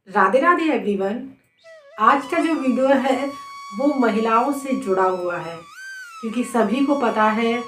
Radhe Radhe everyone. आज का जो वीडियो है वो महिलाओं से जुड़ा हुआ है, क्योंकि सभी को पता है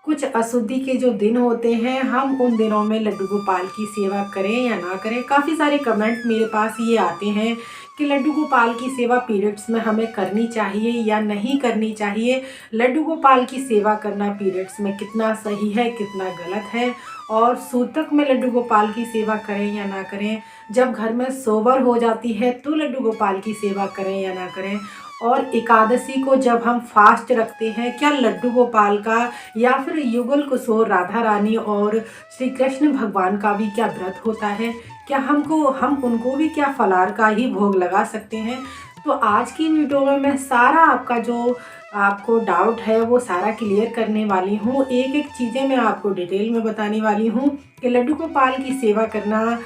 कुछ अशुद्धि के जो दिन होते हैं हम उन दिनों में लड्डू गोपाल की सेवा करें या ना करें। काफ़ी सारे कमेंट मेरे पास ये आते हैं कि लड्डू गोपाल की सेवा पीरियड्स में हमें करनी चाहिए या नहीं करनी चाहिए। लड्डू गोपाल की सेवा करना पीरियड्स में कितना सही है, कितना गलत है, और सूतक में लड्डू गोपाल की सेवा करें या ना करें। जब घर में सोबर हो जाती है तो लड्डू गोपाल की सेवा करें या ना करें। और एकादशी को जब हम फास्ट रखते हैं, क्या लड्डू गोपाल का या फिर युगल किशोर राधा रानी और श्री कृष्ण भगवान का भी क्या व्रत होता है? क्या हम उनको भी क्या फलार का ही भोग लगा सकते हैं? तो आज की वीडियो में मैं सारा आपका जो आपको डाउट है वो सारा क्लियर करने वाली हूँ। एक एक चीज़ें मैं आपको डिटेल में बताने वाली हूँ कि लड्डू गोपाल की सेवा करना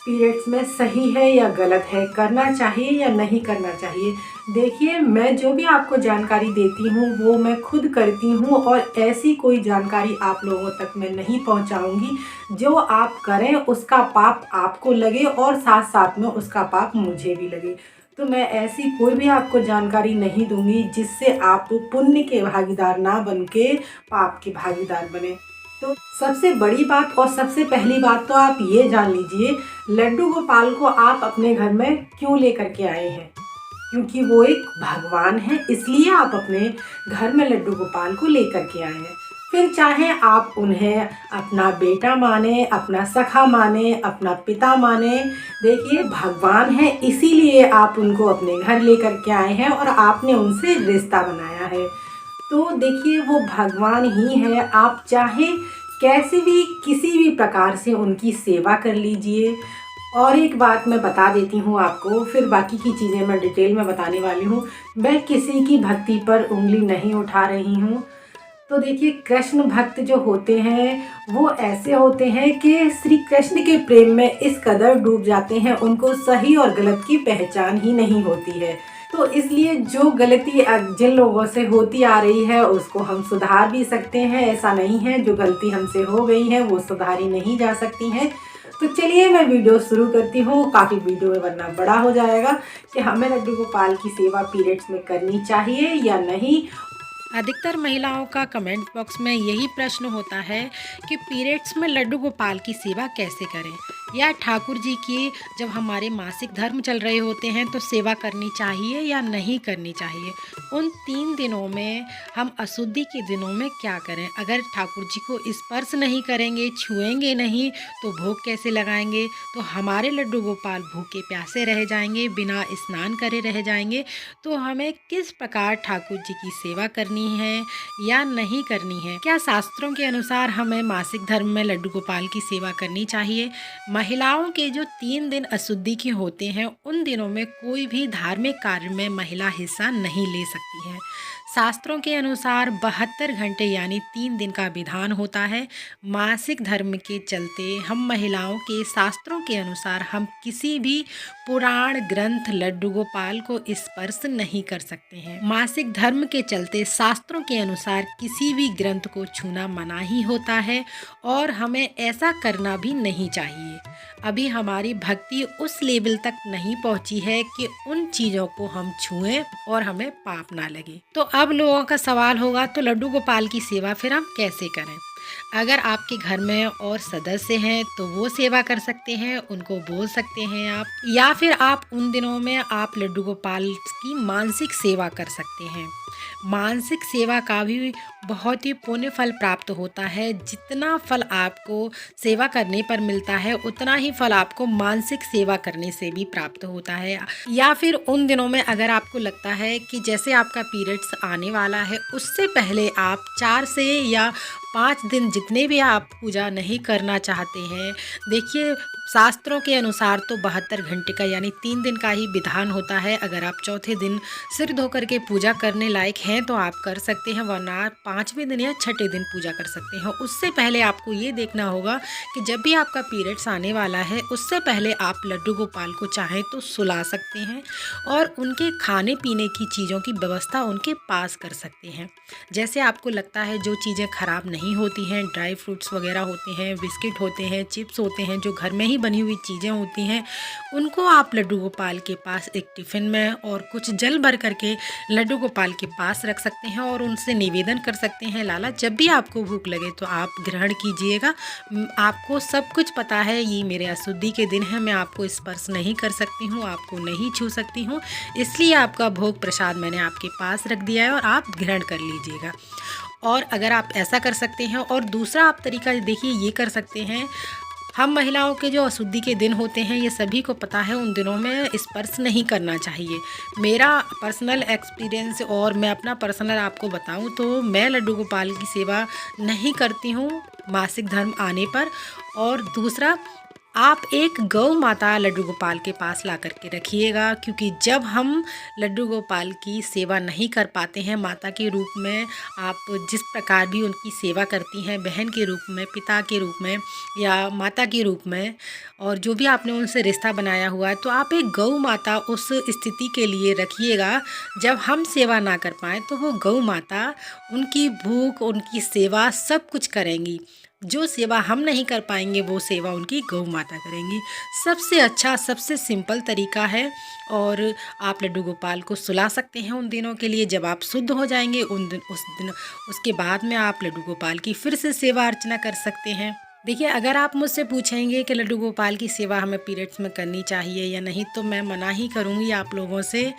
पीरियड्स में सही है या गलत है, करना चाहिए या नहीं करना चाहिए। देखिए, मैं जो भी आपको जानकारी देती हूँ वो मैं खुद करती हूँ, और ऐसी कोई जानकारी आप लोगों तक मैं नहीं पहुँचाऊँगी। जो आप करें उसका पाप आपको लगे और साथ साथ में उसका पाप मुझे भी लगे। तो मैं ऐसी कोई भी आपको जानकारी नहीं दूंगी जिससे आप पुण्य के भागीदार ना बन के पाप के भागीदार बने। तो सबसे बड़ी बात और सबसे पहली बात तो आप ये जान लीजिए, लड्डू गोपाल को आप अपने घर में क्यों लेकर के आए हैं? क्योंकि वो एक भगवान है, इसलिए आप अपने घर में लड्डू गोपाल को लेकर के आए हैं। फिर चाहे आप उन्हें अपना बेटा माने, अपना सखा माने, अपना पिता माने, देखिए भगवान है इसीलिए आप उनको अपने घर लेकर के आए हैं और आपने उनसे रिश्ता बनाया है। तो देखिए, वो भगवान ही है। आप चाहे कैसे भी किसी भी प्रकार से उनकी सेवा कर लीजिए। और एक बात मैं बता देती हूँ आपको, फिर बाकी की चीज़ें मैं डिटेल में बताने वाली हूँ। मैं किसी की भक्ति पर उंगली नहीं उठा रही हूँ। तो देखिए, कृष्ण भक्त जो होते हैं वो ऐसे होते हैं कि श्री कृष्ण के प्रेम में इस कदर डूब जाते हैं, उनको सही और गलत की पहचान ही नहीं होती है। तो इसलिए जो गलती जिन लोगों से होती आ रही है उसको हम सुधार भी सकते हैं। ऐसा नहीं है जो गलती हमसे हो गई है वो सुधारी नहीं जा सकती हैं। तो चलिए मैं वीडियो शुरू करती हूँ। काफ़ी वीडियो में वरना बड़ा हो जाएगा कि हमें लड्डू गोपाल की सेवा पीरियड्स में करनी चाहिए या नहीं। अधिकतर महिलाओं का कमेंट बॉक्स में यही प्रश्न होता है कि पीरियड्स में लड्डू गोपाल की सेवा कैसे करें, या ठाकुर जी की जब हमारे मासिक धर्म चल रहे होते हैं तो सेवा करनी चाहिए या नहीं करनी चाहिए। उन 3 दिनों में हम अशुद्धि के दिनों में क्या करें? अगर ठाकुर जी को स्पर्श नहीं करेंगे, छुएंगे नहीं, तो भोग कैसे लगाएंगे? तो हमारे लड्डू गोपाल भूखे प्यासे रह जाएंगे, बिना स्नान करे रह जाएंगे। तो हमें किस प्रकार ठाकुर जी की सेवा करनी है या नहीं करनी है? क्या शास्त्रों के अनुसार हमें मासिक धर्म में लड्डू गोपाल की सेवा करनी चाहिए? महिलाओं के जो 3 दिन अशुद्धि के होते हैं उन दिनों में कोई भी धार्मिक कार्य में महिला हिस्सा नहीं ले सकती है। शास्त्रों के अनुसार 72 घंटे यानी 3 दिन का विधान होता है। मासिक धर्म के चलते हम महिलाओं के शास्त्रों के अनुसार हम किसी भी पुराण ग्रंथ लड्डू गोपाल को स्पर्श नहीं कर सकते हैं। मासिक धर्म के चलते शास्त्रों के अनुसार किसी भी ग्रंथ को छूना मना ही होता है, और हमें ऐसा करना भी नहीं चाहिए। अभी हमारी भक्ति उस लेवल तक नहीं पहुंची है कि उन चीज़ों को हम छुएं और हमें पाप ना लगे। तो अब लोगों का सवाल होगा, तो लड्डू गोपाल की सेवा फिर हम कैसे करें? अगर आपके घर में और सदस्य हैं तो वो सेवा कर सकते हैं, उनको बोल सकते हैं आप, या फिर आप उन दिनों में आप लड्डू गोपाल की मानसिक सेवा कर सकते हैं। मानसिक सेवा का भी बहुत ही पुण्य फल प्राप्त होता है। जितना फल आपको सेवा करने पर मिलता है उतना ही फल आपको मानसिक सेवा करने से भी प्राप्त होता है। या फिर उन दिनों में अगर आपको लगता है कि जैसे आपका पीरियड्स आने वाला है उससे पहले आप 4 से या 5 दिन जितने भी आप पूजा नहीं करना चाहते हैं, देखिए शास्त्रों के अनुसार तो 72 घंटे का यानी 3 दिन का ही विधान होता है। अगर आप चौथे दिन सिर धो करके पूजा करने लायक हैं तो आप कर सकते हैं, वरना 5वें दिन या 6ठे दिन पूजा कर सकते हैं। उससे पहले आपको ये देखना होगा कि जब भी आपका पीरियड्स आने वाला है उससे पहले आप लड्डू गोपाल को चाहें तो सुला सकते हैं और उनके खाने पीने की चीज़ों की व्यवस्था उनके पास कर सकते हैं। जैसे आपको लगता है जो चीज़ें ख़राब नहीं होती हैं, ड्राई फ्रूट्स वगैरह होते हैं, बिस्किट होते हैं, चिप्स होते हैं जो घर में ही नहीं बनी हुई चीज़ें होती हैं उनको आप लड्डू गोपाल के पास एक टिफ़िन में और कुछ जल भर करके लड्डू गोपाल के पास रख सकते हैं और उनसे निवेदन कर सकते हैं, लाला जब भी आपको भूख लगे तो आप ग्रहण कीजिएगा। आपको सब कुछ पता है ये मेरे अशुद्धि के दिन है, मैं आपको स्पर्श नहीं कर सकती हूँ, आपको नहीं छू सकती हूँ, इसलिए आपका भोग प्रसाद मैंने आपके पास रख दिया है और आप ग्रहण कर लीजिएगा। और अगर आप ऐसा कर सकते हैं और दूसरा आप तरीका देखिए ये कर सकते हैं, हम महिलाओं के जो अशुद्धि के दिन होते हैं ये सभी को पता है, उन दिनों में स्पर्श नहीं करना चाहिए। मेरा पर्सनल एक्सपीरियंस और मैं अपना पर्सनल आपको बताऊं तो मैं लड्डू गोपाल की सेवा नहीं करती हूं मासिक धर्म आने पर। और दूसरा, आप एक गौ माता लड्डू गोपाल के पास ला करके रखिएगा, क्योंकि जब हम लड्डू गोपाल की सेवा नहीं कर पाते हैं माता के रूप में, आप जिस प्रकार भी उनकी सेवा करती हैं बहन के रूप में, पिता के रूप में या माता के रूप में, और जो भी आपने उनसे रिश्ता बनाया हुआ है, तो आप एक गौ माता उस स्थिति के लिए रखिएगा जब हम सेवा ना कर पाएँ तो वो गौ माता उनकी भूख, उनकी सेवा सब कुछ करेंगी। जो सेवा हम नहीं कर पाएंगे वो सेवा उनकी गौ माता करेंगी। सबसे अच्छा, सबसे सिंपल तरीका है। और आप लड्डू गोपाल को सुला सकते हैं उन दिनों के लिए, जब आप शुद्ध हो जाएंगे उस दिन उसके बाद में आप लड्डू गोपाल की फिर से सेवा अर्चना कर सकते हैं। देखिए, अगर आप मुझसे पूछेंगे कि लड्डू गोपाल की सेवा हमें पीरियड्स में करनी चाहिए या नहीं, तो मैं मना ही करूँगी आप लोगों से।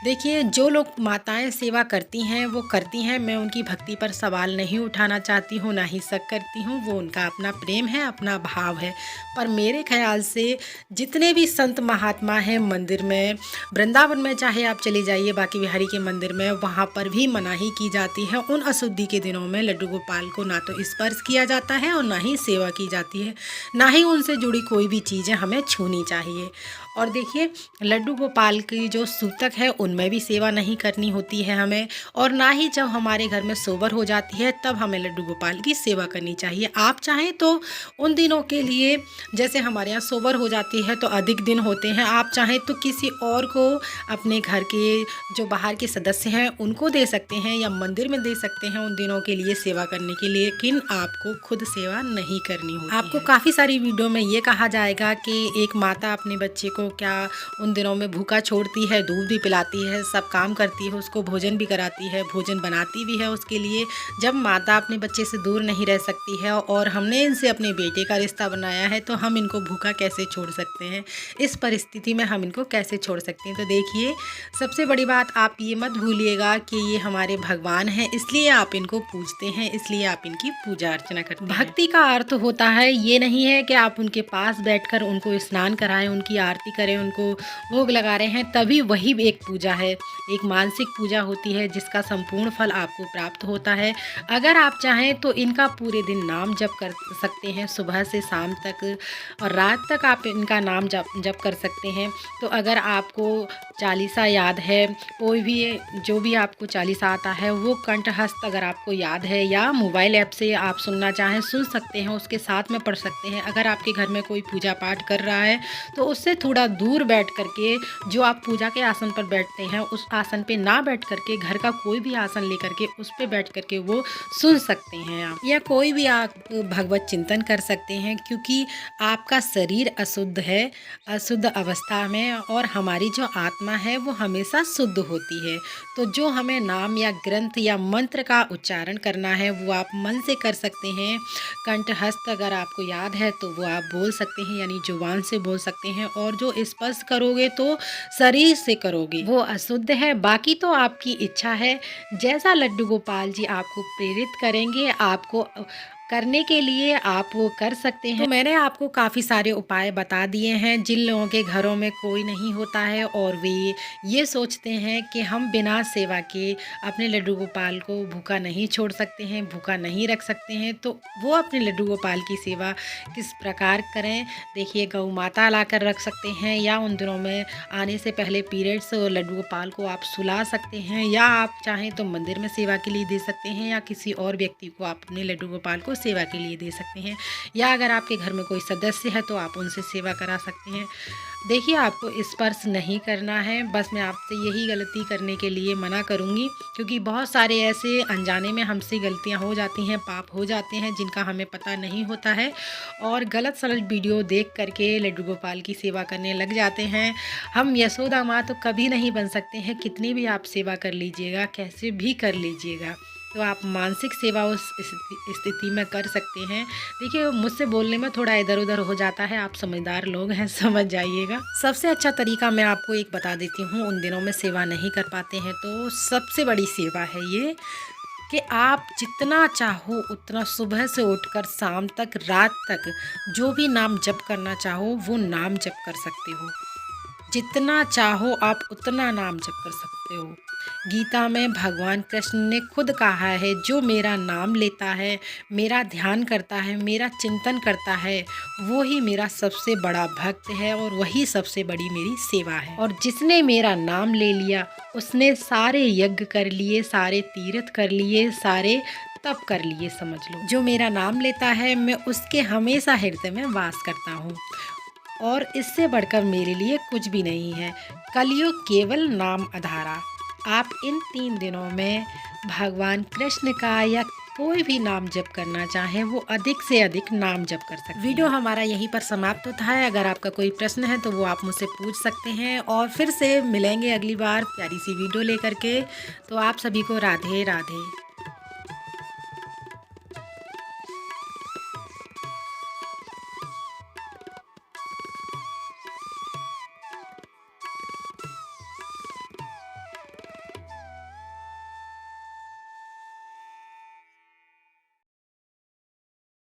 देखिए, जो लोग माताएं सेवा करती हैं वो करती हैं, मैं उनकी भक्ति पर सवाल नहीं उठाना चाहती हूँ, ना ही शक करती हूँ, वो उनका अपना प्रेम है, अपना भाव है। पर मेरे ख्याल से जितने भी संत महात्मा हैं मंदिर में, वृंदावन में चाहे आप चले जाइए बाकी बिहारी के मंदिर में, वहाँ पर भी मनाही की जाती है। उन अशुद्धि के दिनों में लड्डू गोपाल को ना तो स्पर्श किया जाता है और ना ही सेवा की जाती है, ना ही उनसे जुड़ी कोई भी चीज़ें हमें छूनी चाहिए। और देखिए, लड्डू गोपाल की जो सूतक है उनमें भी सेवा नहीं करनी होती है हमें, और ना ही जब हमारे घर में सोबर हो जाती है तब हमें लड्डू गोपाल की सेवा करनी चाहिए। आप चाहें तो उन दिनों के लिए, जैसे हमारे यहाँ सोबर हो जाती है तो अधिक दिन होते हैं, आप चाहें तो किसी और को, अपने घर के जो बाहर के सदस्य हैं उनको दे सकते हैं या मंदिर में दे सकते हैं उन दिनों के लिए सेवा करने के लिए, लेकिन आपको खुद सेवा नहीं करनी होती। आपको काफ़ी सारी वीडियो में ये कहा जाएगा कि एक माता अपने बच्चे को क्या उन दिनों में भूखा छोड़ती है, दूध भी पिलाती है, सब काम करती है, उसको भोजन भी कराती है, भोजन बनाती भी है उसके लिए। जब माता अपने बच्चे से दूर नहीं रह सकती है और हमने इनसे अपने बेटे का रिश्ता बनाया है, तो हम इनको भूखा कैसे छोड़ सकते हैं? इस परिस्थिति में हम इनको कैसे छोड़ सकते हैं? तो देखिए, सबसे बड़ी बात आप ये मत भूलिएगा कि ये हमारे भगवान हैं, इसलिए आप इनको पूजते हैं, इसलिए आप इनकी पूजा अर्चना करते हैं। भक्ति का अर्थ होता है, ये नहीं है कि आप उनके पास बैठकर उनको स्नान कराएं, उनकी आरती करें, उनको भोग लगा रहे हैं, तभी वही एक पूजा है, एक मानसिक पूजा होती है जिसका संपूर्ण फल आपको प्राप्त होता है। अगर आप चाहें तो इनका पूरे दिन नाम जप कर सकते हैं, सुबह से शाम तक और रात तक आप इनका नाम जप कर सकते हैं। तो अगर आपको चालीसा याद है, कोई भी जो भी आपको चालीसा आता है वो कंठस्थ अगर आपको याद है, या मोबाइल ऐप से आप सुनना चाहें सुन सकते हैं, उसके साथ में पढ़ सकते हैं। अगर आपके घर में कोई पूजा पाठ कर रहा है तो उससे थोड़ा दूर बैठ करके, जो आप पूजा के आसन पर बैठते हैं उस आसन पे ना बैठ करके घर का कोई भी आसन लेकर के उस पे बैठ करके वो सुन सकते हैं आप, या कोई भी आप भगवत चिंतन कर सकते हैं, क्योंकि आपका शरीर अशुद्ध है, अशुद्ध अवस्था में, और हमारी जो आत्मा है वो हमेशा शुद्ध होती है। तो जो हमें नाम या ग्रंथ या मंत्र का उच्चारण करना है वो आप मन से कर सकते हैं। कंठस्थ अगर आपको याद है तो वो आप बोल सकते हैं, यानी जुबान से बोल सकते हैं, और जो स्पर्श करोगे तो शरीर से करोगे, वो अशुद्ध है। बाकी तो आपकी इच्छा है, जैसा लड्डू गोपाल जी आपको प्रेरित करेंगे आपको करने के लिए आप वो कर सकते हैं। तो मैंने आपको काफ़ी सारे उपाय बता दिए हैं। जिन लोगों के घरों में कोई नहीं होता है और वे ये सोचते हैं कि हम बिना सेवा के अपने लड्डू गोपाल को भूखा नहीं छोड़ सकते हैं, भूखा नहीं रख सकते हैं, तो वो अपने लड्डू गोपाल की सेवा किस प्रकार करें। देखिए, गौ माता ला कर रख सकते हैं, या उन दिनों में आने से पहले पीरियड्स लड्डू गोपाल को आप सुला सकते हैं, या आप चाहें तो मंदिर में सेवा के लिए दे सकते हैं, या किसी और व्यक्ति को आप अपने लड्डू गोपाल को को सेवा के लिए दे सकते हैं, या अगर आपके घर में कोई सदस्य है तो आप उनसे सेवा करा सकते हैं। देखिए, आपको स्पर्श नहीं करना है, बस मैं आपसे यही गलती करने के लिए मना करूँगी, क्योंकि बहुत सारे ऐसे अनजाने में हमसे गलतियाँ हो जाती हैं, पाप हो जाते हैं जिनका हमें पता नहीं होता है, और गलत सलत वीडियो देख करके लड्डू गोपाल की सेवा करने लग जाते हैं। हम यशोदा माँ तो कभी नहीं बन सकते हैं, कितनी भी आप सेवा कर लीजिएगा, कैसे भी कर लीजिएगा। तो आप मानसिक सेवा उस स्थिति में कर सकते हैं। देखिए, मुझसे बोलने में थोड़ा इधर उधर हो जाता है, आप समझदार लोग हैं, समझ जाइएगा। सबसे अच्छा तरीका मैं आपको एक बता देती हूँ, उन दिनों में सेवा नहीं कर पाते हैं तो सबसे बड़ी सेवा है ये कि आप जितना चाहो उतना सुबह से उठकर शाम तक, रात तक जो भी नाम जप करना चाहो वो नाम जप कर सकते हो। जितना चाहो आप उतना नाम जप कर सकते हो। गीता में भगवान कृष्ण ने खुद कहा है, जो मेरा नाम लेता है, मेरा ध्यान करता है, मेरा चिंतन करता है, वो ही मेरा सबसे बड़ा भक्त है और वही सबसे बड़ी मेरी सेवा है। और जिसने मेरा नाम ले लिया उसने सारे यज्ञ कर लिए, सारे तीर्थ कर लिए, सारे तप कर लिए, समझ लो। जो मेरा नाम लेता है मैं उसके हमेशा हृदय में वास करता हूँ, और इससे बढ़कर मेरे लिए कुछ भी नहीं है। कलयुग केवल नाम आधारा। आप इन 3 दिनों में भगवान कृष्ण का या कोई भी नाम जप करना चाहें वो अधिक से अधिक नाम जप कर सकते हैं। वीडियो हमारा यहीं पर समाप्त होता है। अगर आपका कोई प्रश्न है तो वो आप मुझसे पूछ सकते हैं, और फिर से मिलेंगे अगली बार प्यारी सी वीडियो लेकर के। तो आप सभी को राधे राधे।